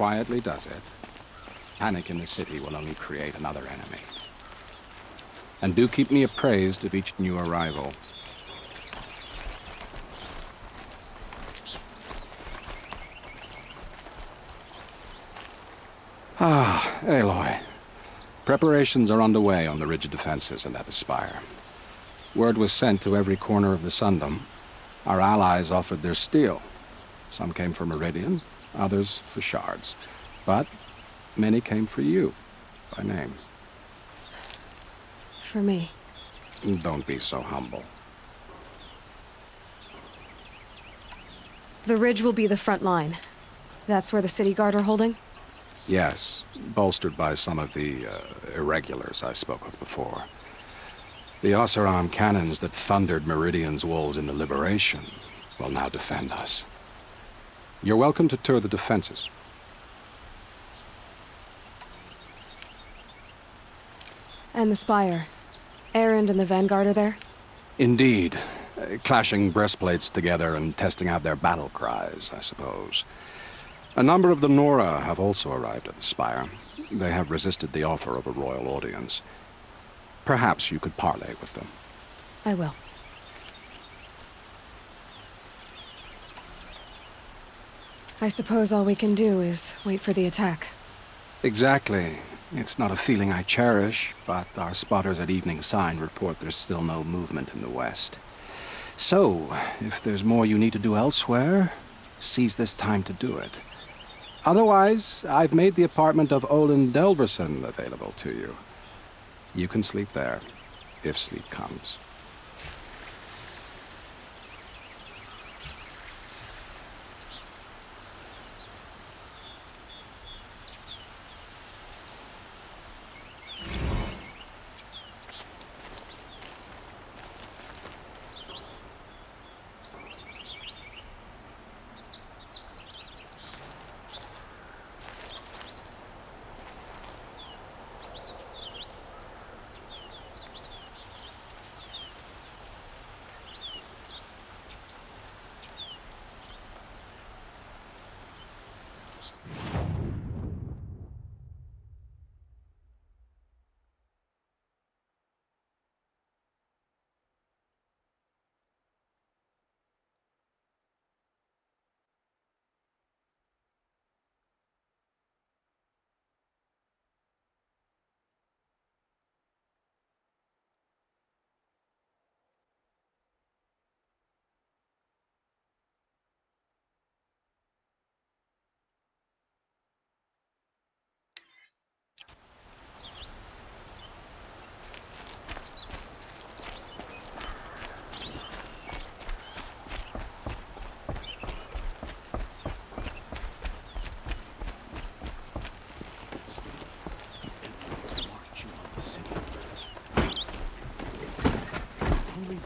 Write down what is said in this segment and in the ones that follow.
quietly does it, panic in the city will only create another enemy. And do keep me appraised of each new arrival. Ah, Aloy. Preparations are underway on the rigid defenses and at the Spire. Word was sent to every corner of the Sundom. Our allies offered their steel. Some came for Meridian, others for shards. But many came for you, by name. For me. Don't be so humble. The ridge will be the front line. That's where the city guard are holding? Yes, bolstered by some of the irregulars I spoke of before. The Oseram cannons that thundered Meridian's walls in the Liberation will now defend us. You're welcome to tour the defenses. And the Spire. EREND and the Vanguard are there? Indeed. Clashing breastplates together and testing out their battle cries, I suppose. A number of the Nora have also arrived at the Spire. They have resisted the offer of a royal audience. Perhaps you could parley with them. I will. I suppose all we can do is wait for the attack. Exactly. It's not a feeling I cherish, but our spotters at Evening Sign report there's still no movement in the west. So, if there's more you need to do elsewhere, seize this time to do it. Otherwise, I've made the apartment of Olin Delverson available to you. You can sleep there, if sleep comes.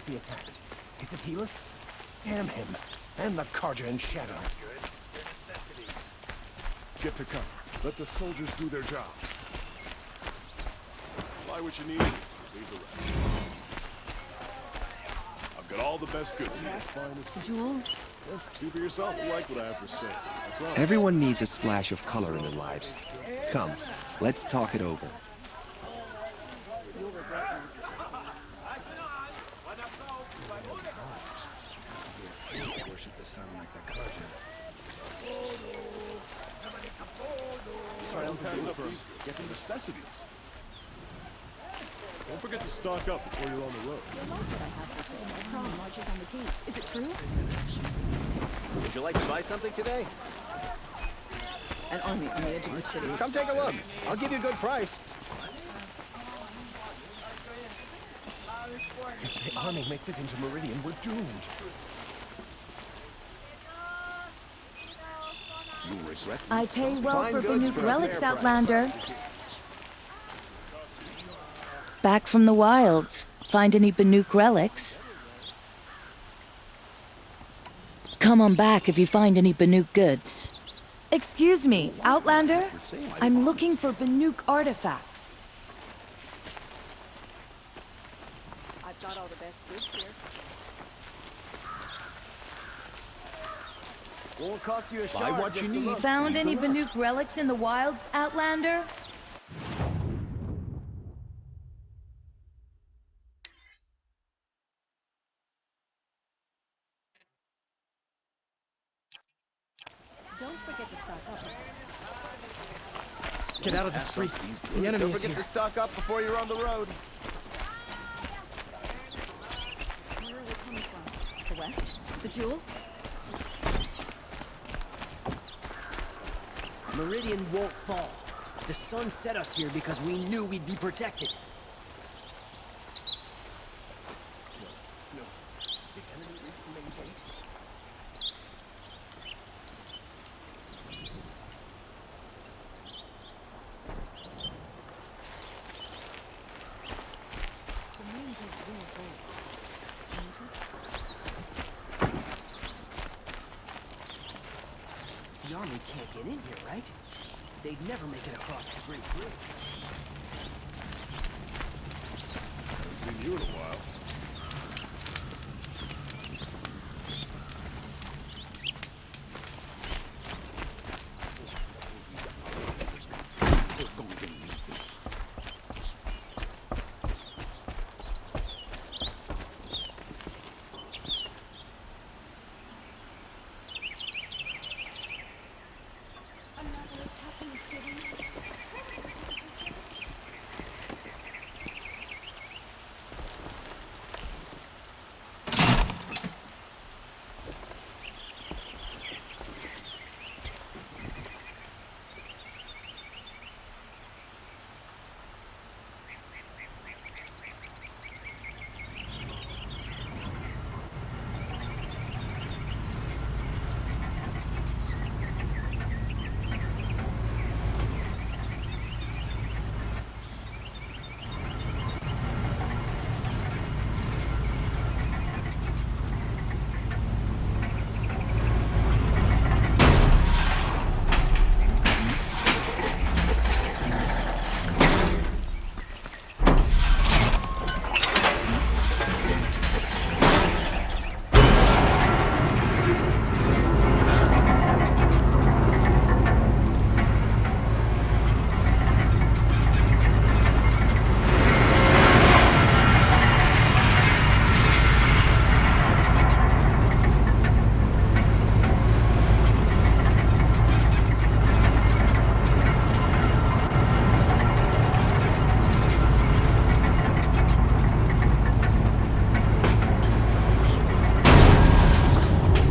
The attack. Is it HELIS? Damn him. And the Karja and Shadow. Goods, they're necessities. Get to cover. Let the soldiers do their jobs. Buy what you need, leave the rest. I've got all the best goods here. Jewel? Yeah, see for yourself. You like what I have for sale. I promise. Everyone needs a splash of color in their lives. Come, let's talk it over. Worship the sun like the Karja. Sorry, I'm passing up these. Get the necessities. Don't forget to stock up before you're on the road. Prom marches on the gates. Is it true? Would you like to buy something today? An army on the edge of the city. Come take a look. I'll give you a good price. If the army makes it into Meridian, we're doomed. You'll regret this. I pay well Fine for goods Banuk for a relics, fair price. Outlander. Back from the wilds. Find any Banuk relics? Come on back if you find any Banuk goods. Excuse me, Outlander? I'm looking for Banuk artifacts. I've got all the best goods here. Won't cost you a Buy shard what just you to need. look. Found any Banuk relics in the wilds, Outlander? Don't forget to stock up. Get out of the streets. The enemy Don't is forget here. to stock up before you're on the road. Where are we coming from? The west? The jewel? Meridian won't fall. The sun set us here because we knew we'd be protected. The main gate's real gold. Ain't it? The army can't get in here, right? They'd never make it across the Great Bridge. Haven't seen you in a while. Another attack in the city?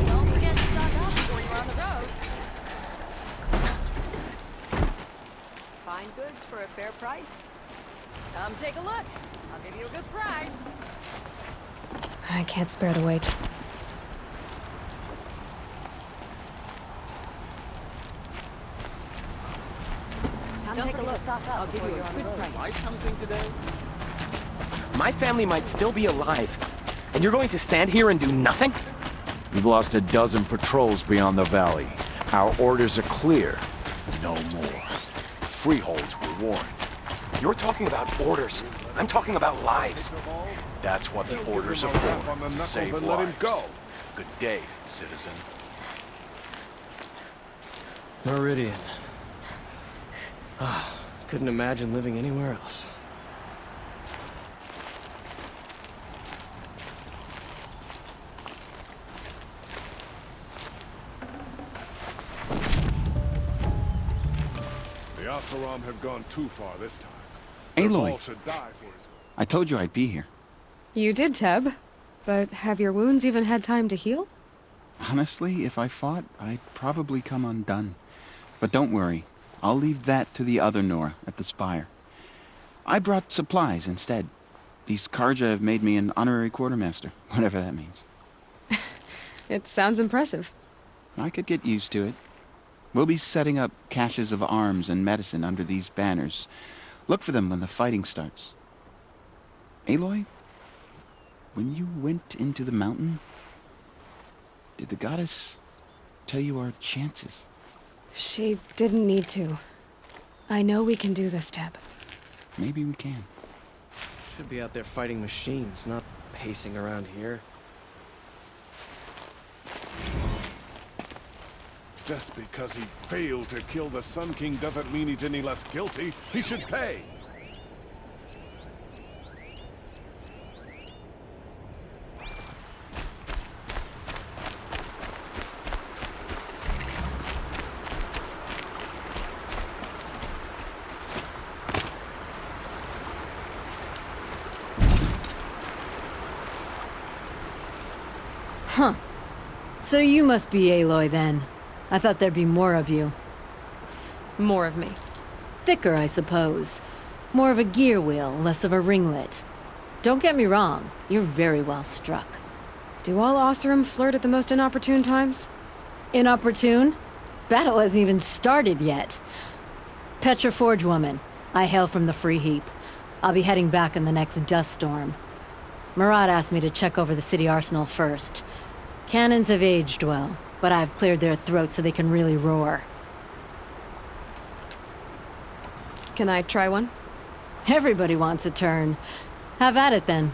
Don't forget to stock up before you're on the road. Fine goods for a fair price. Come take a look. I'll give you a good price. I can't spare the wait. Come take a look. Stock up. I'll give you a good price. Buy something today? My family might still be alive. And you're going to stand here and do nothing? We've lost a dozen patrols beyond the valley. Our orders are clear. No more. Freeholds were warned. You're talking about orders. I'm talking about lives. That's what the orders are for, to save and let him lives. go. Good day, citizen. Meridian. Ah, couldn't imagine living anywhere else. The Asaram have gone too far this time. Aloy, All should die for his... I told you I'd be here. You did, Teb. But have your wounds even had time to heal? Honestly, if I fought, I'd probably come undone. But don't worry, I'll leave that to the other Nora at the Spire. I brought supplies instead. These Karja have made me an honorary quartermaster, whatever that means. It sounds impressive. I could get used to it. We'll be setting up caches of arms and medicine under these banners. Look for them when the fighting starts. Aloy, when you went into the mountain, did the goddess tell you our chances? She didn't need to. I know we can do this, Teb. Maybe we can. Should be out there fighting machines, not pacing around here. Just because he failed to kill the Sun King doesn't mean he's any less guilty. He should pay. Huh. So you must be Aloy then. I thought there'd be more of you. More of me. Thicker, I suppose. More of a gear wheel, less of a ringlet. Don't get me wrong, you're very well struck. Do all Oseram flirt at the most inopportune times? Inopportune? Battle hasn't even started yet. Petra Forge woman. I hail from the Free Heap. I'll be heading back in the next dust storm. Murad asked me to check over the city arsenal first. Cannons have aged well, but I've cleared their throats so they can really roar. Can I try one? Everybody wants a turn. Have at it then.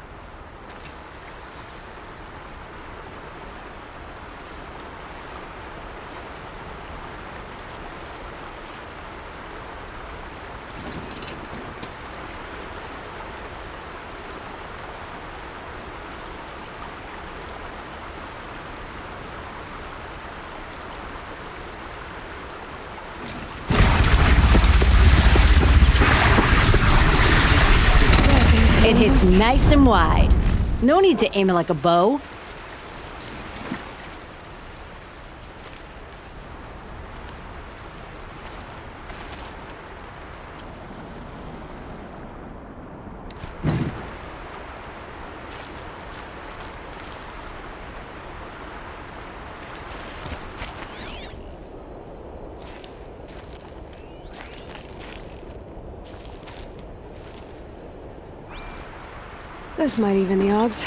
It hits nice and wide. No need to aim it like a bow. This might even the odds.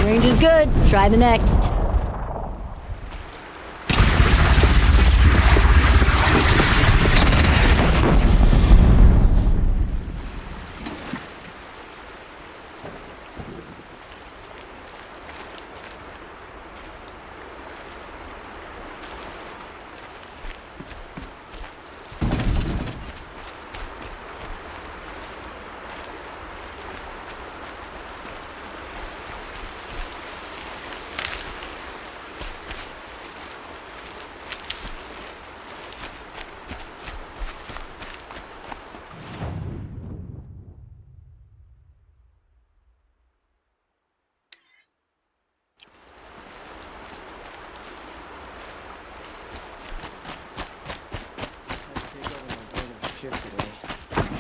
Range is good. Try the next.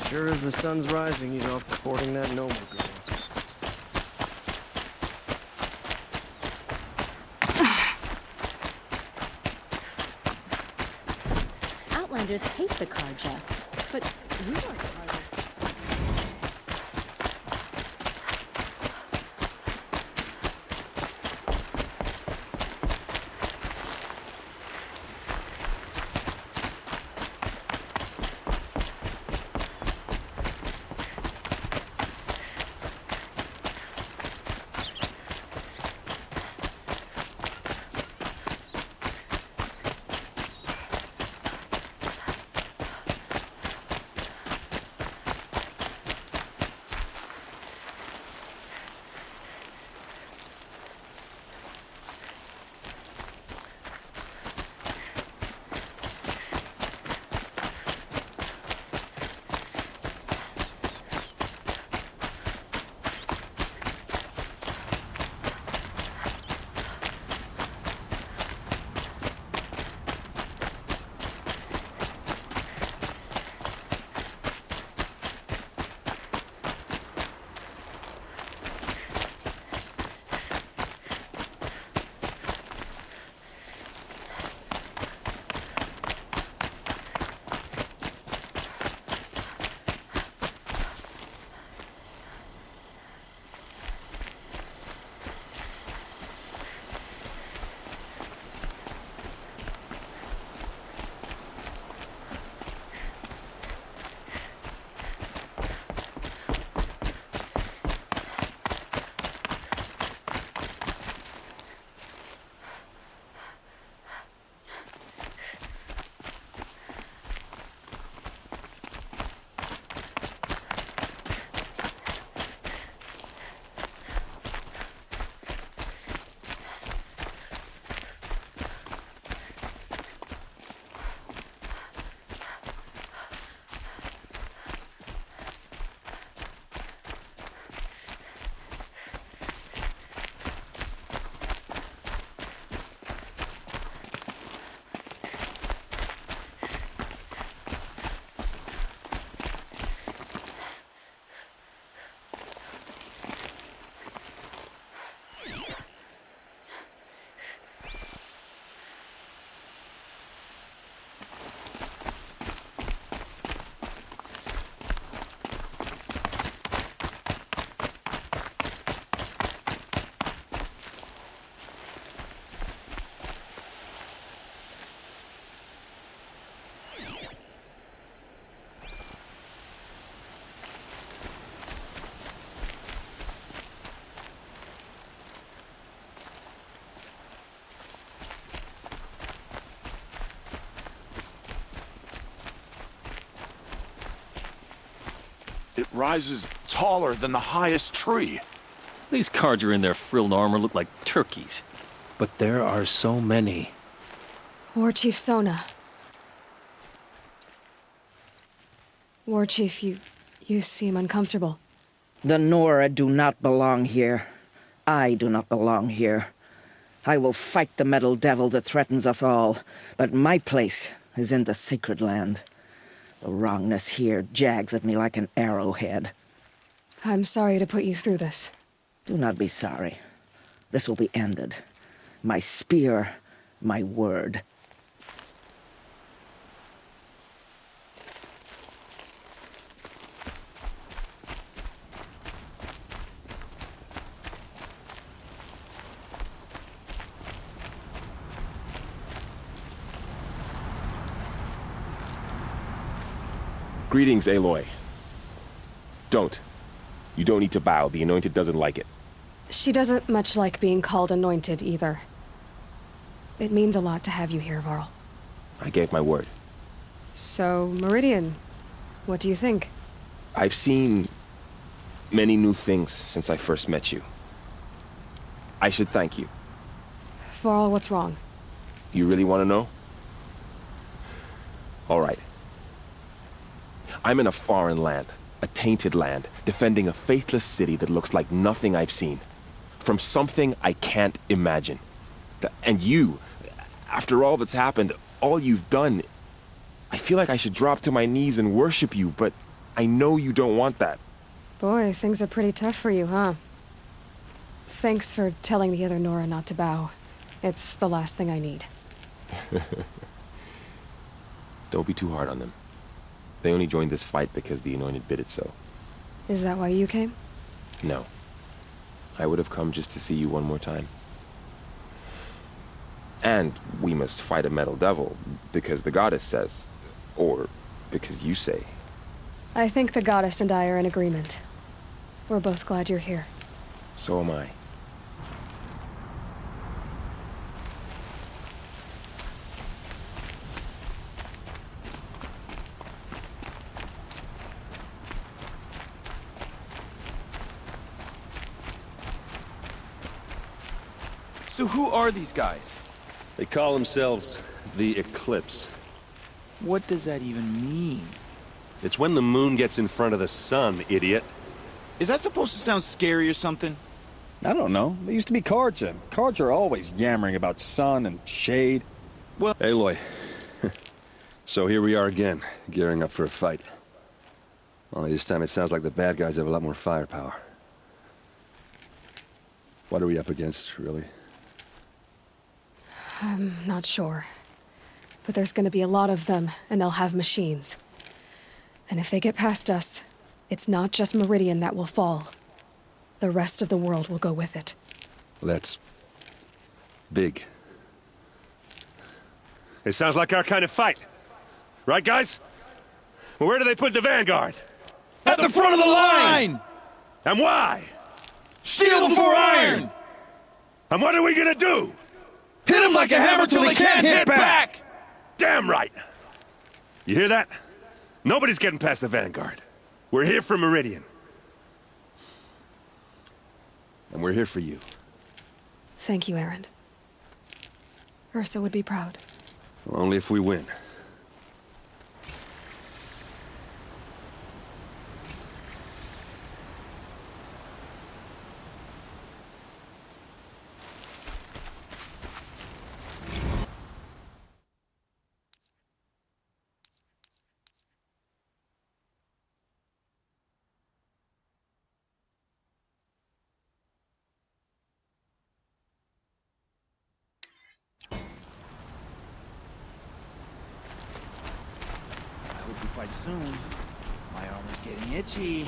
Sure as the sun's rising, he's off reporting that noble girl. Outlanders hate the Karja, but you are Karja. rises taller than the highest tree. These Carja in their frilled armor look like turkeys. But there are so many. War Chief Sona. War Chief, you seem uncomfortable. The Nora do not belong here. I do not belong here. I will fight the metal devil that threatens us all, but my place is in the sacred land. The wrongness here jags at me like an arrowhead. I'm sorry to put you through this. Do not be sorry. This will be ended. My spear, my word. Greetings, Aloy. Don't. You don't need to bow. The Anointed doesn't like it. She doesn't much like being called anointed, either. It means a lot to have you here, Varl. I gave my word. So, Meridian, what do you think? I've seen many new things since I first met you. I should thank you. Varl, what's wrong? You really want to know? All right. I'm in a foreign land, a tainted land, defending a faithless city that looks like nothing I've seen. From something I can't imagine. And you, after all that's happened, all you've done, I feel like I should drop to my knees and worship you, but I know you don't want that. Boy, things are pretty tough for you, huh? Thanks for telling the other Nora not to bow. It's the last thing I need. Don't be too hard on them. They only joined this fight because the Anointed bid it so. Is that why you came? No. I would have come just to see you one more time. And we must fight a metal devil, because the goddess says. Or because you say. I think the goddess and I are in agreement. We're both glad you're here. So am I. So who are these guys? They call themselves the Eclipse. What does that even mean? It's when the moon gets in front of the sun, idiot. Is that supposed to sound scary or something? I don't know. They used to be Carja. Carja are always yammering about sun and shade. Well, Aloy. So here we are again, gearing up for a fight. Only this time it sounds like the bad guys have a lot more firepower. What are we up against, really? I'm not sure. But there's gonna be a lot of them, and they'll have machines. And if they get past us, it's not just Meridian that will fall. The rest of the world will go with it. Well, that's big. It sounds like our kind of fight. Right, guys? Well, where do they put the Vanguard? At the front of the line! And why? Steel before iron! And what are we gonna do? Hit them like a hammer till they can't hit back! Damn right! You hear that? Nobody's getting past the Vanguard. We're here for Meridian. And we're here for you. Thank you, Erend. Ursa would be proud. Well, only if we win. Quite soon. My armor's getting itchy.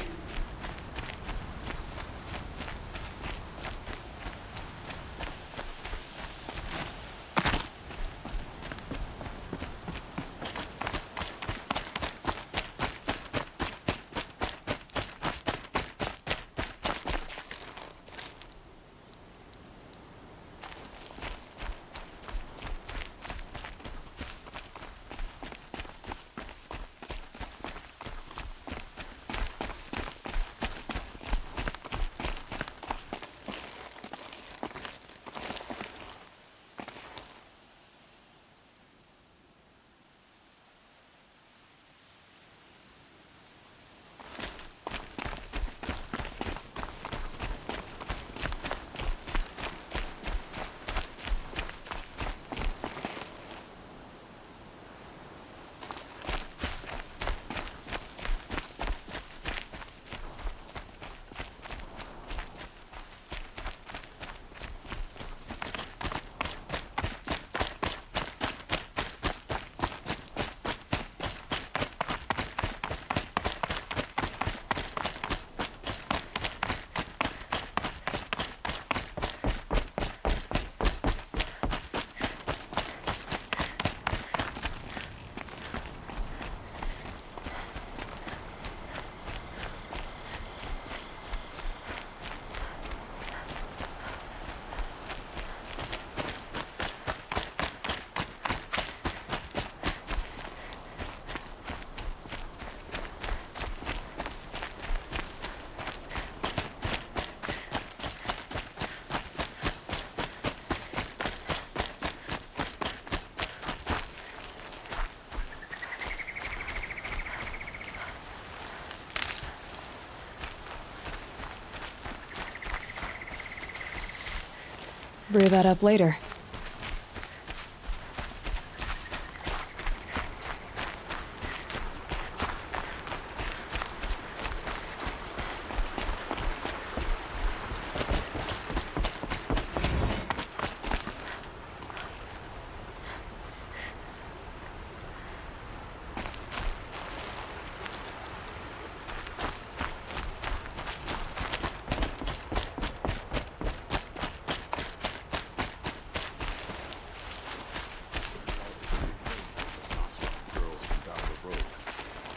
brew that up later.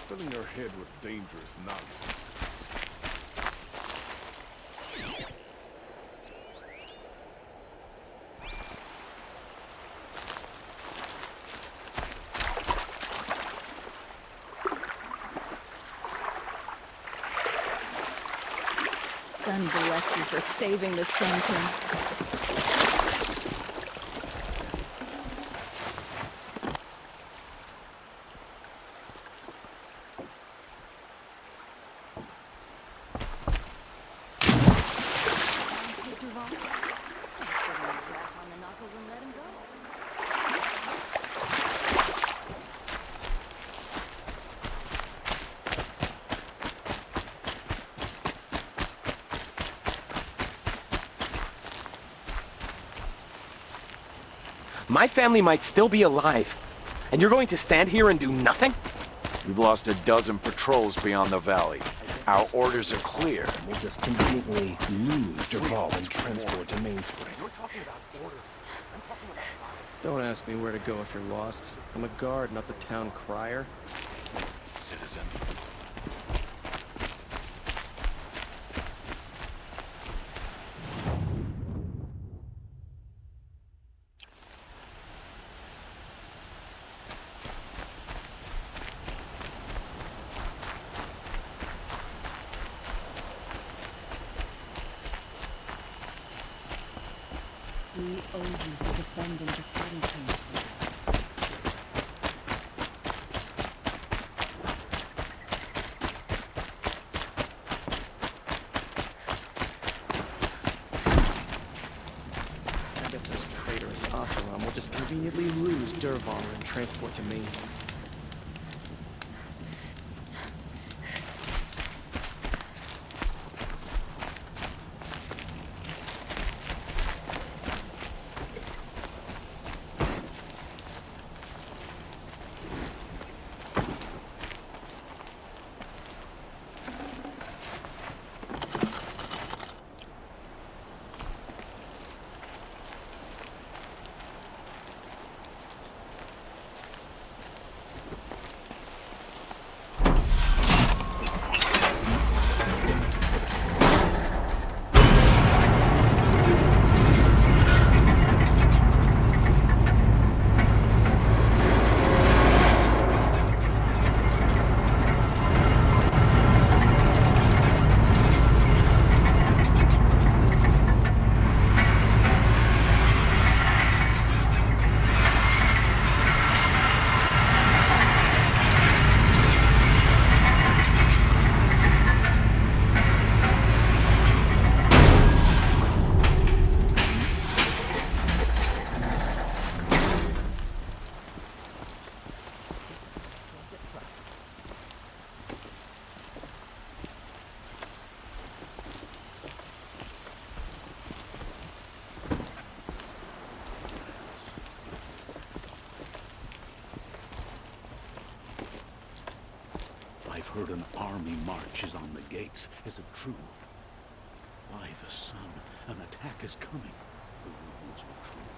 Filling your head with dangerous nonsense. Sun bless you for saving the Sun King. My family might still be alive, and you're going to stand here and do nothing? We've lost a dozen patrols beyond the valley. Our orders are clear. We'll just conveniently lose Derval and transport to Mainspring. Don't ask me where to go if you're lost. I'm a guard, not the town crier. Citizen. We owe you for defending the Sun King. I bet those traitorous Oseram will just conveniently lose Derval and transport to Mainspring. I've heard an army march is on the gates. Is it true? By the sun, an attack is coming. The rumors were true.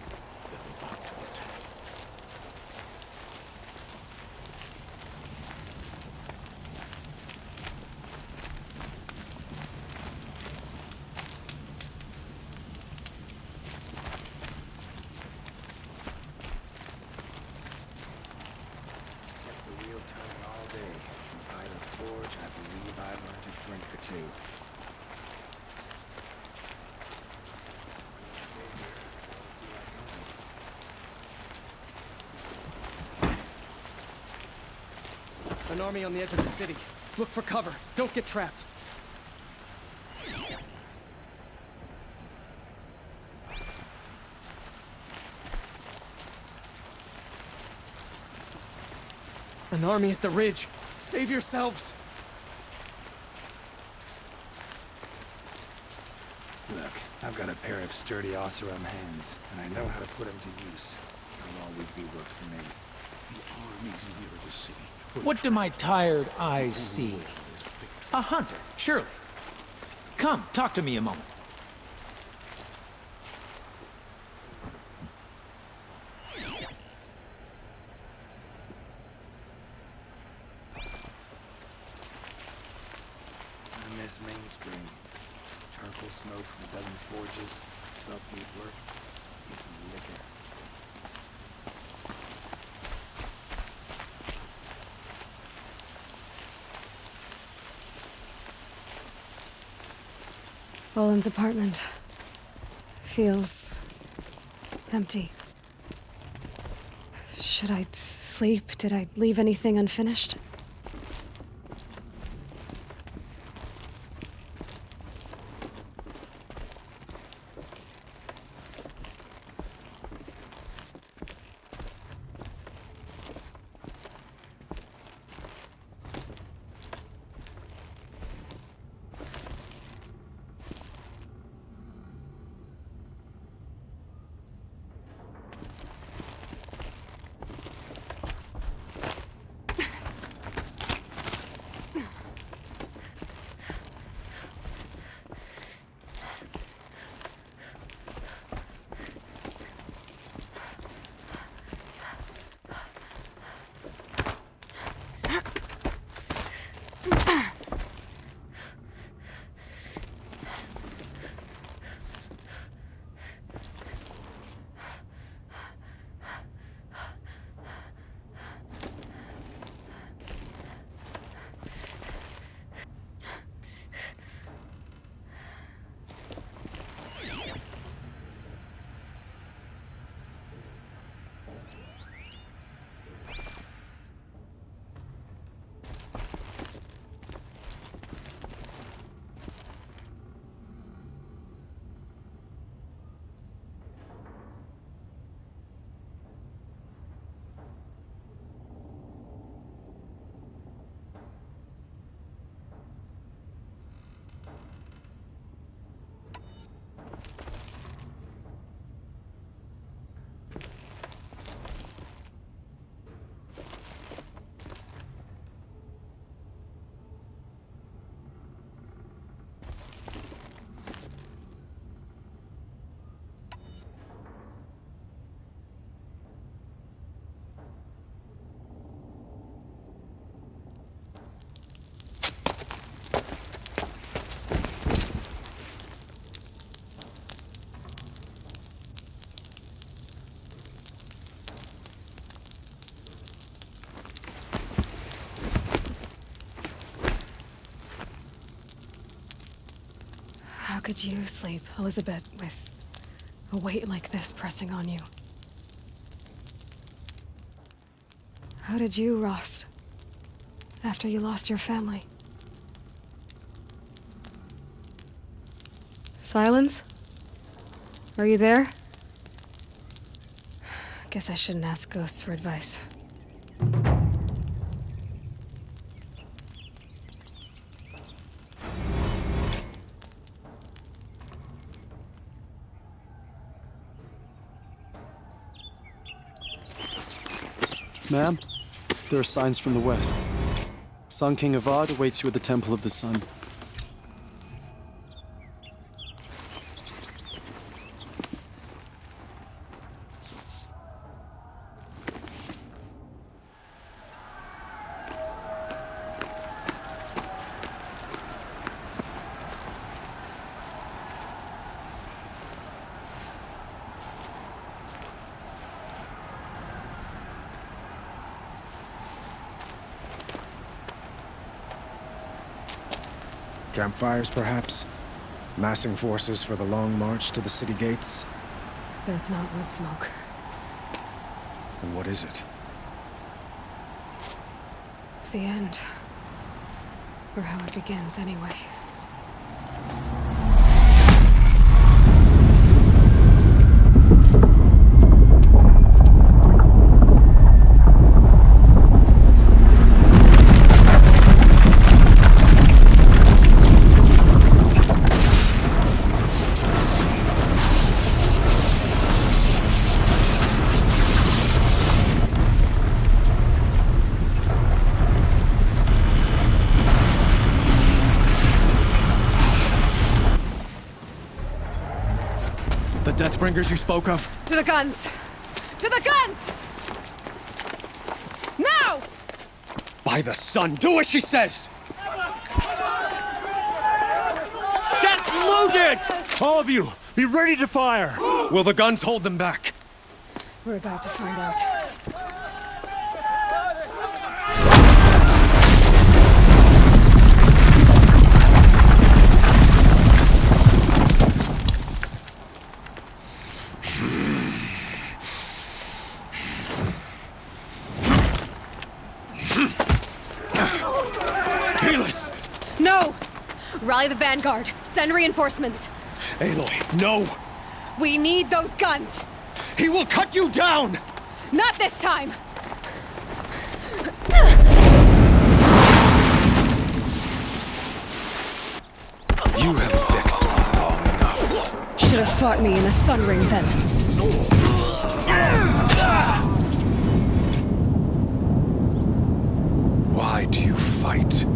They're about to attack. Kept the wheel turning all day. By the forge, I believe I learned a drink or two. An army on the edge of the city. Look for cover. Don't get trapped. An army at the ridge. Save yourselves! Look, I've got a pair of sturdy Oseram hands, and I know how to put them to use. There'll always be work for me. The armies near the city. What do my tired eyes see? A hunter, surely. Come, talk to me a moment. I miss mainstream. Charcoal smoke from a dozen forges, self-made work, decent liquor. Olin's apartment feels empty. Should I sleep? Did I leave anything unfinished? How could you sleep, Elizabeth, with a weight like this pressing on you? How did you, Rost, after you lost your family? Silence? Are you there? Guess I shouldn't ask ghosts for advice. Ma'am, there are signs from the west. Sun King Avad awaits you at the Temple of the Sun. Campfires, perhaps? Massing forces for the long march to the city gates? That's not wood smoke. Then what is it? The end. Or how it begins, anyway. Oathbringers you spoke of? To the guns! To the guns! Now! By the sun, do as she says! Set loaded! All of you, be ready to fire! Will the guns hold them back? We're about to find out. HELIS! No! Rally the vanguard. Send reinforcements. Aloy, no! We need those guns! He will cut you down! Not this time! You have fixed me long enough. Should have fought me in a sun ring then. Why do you fight?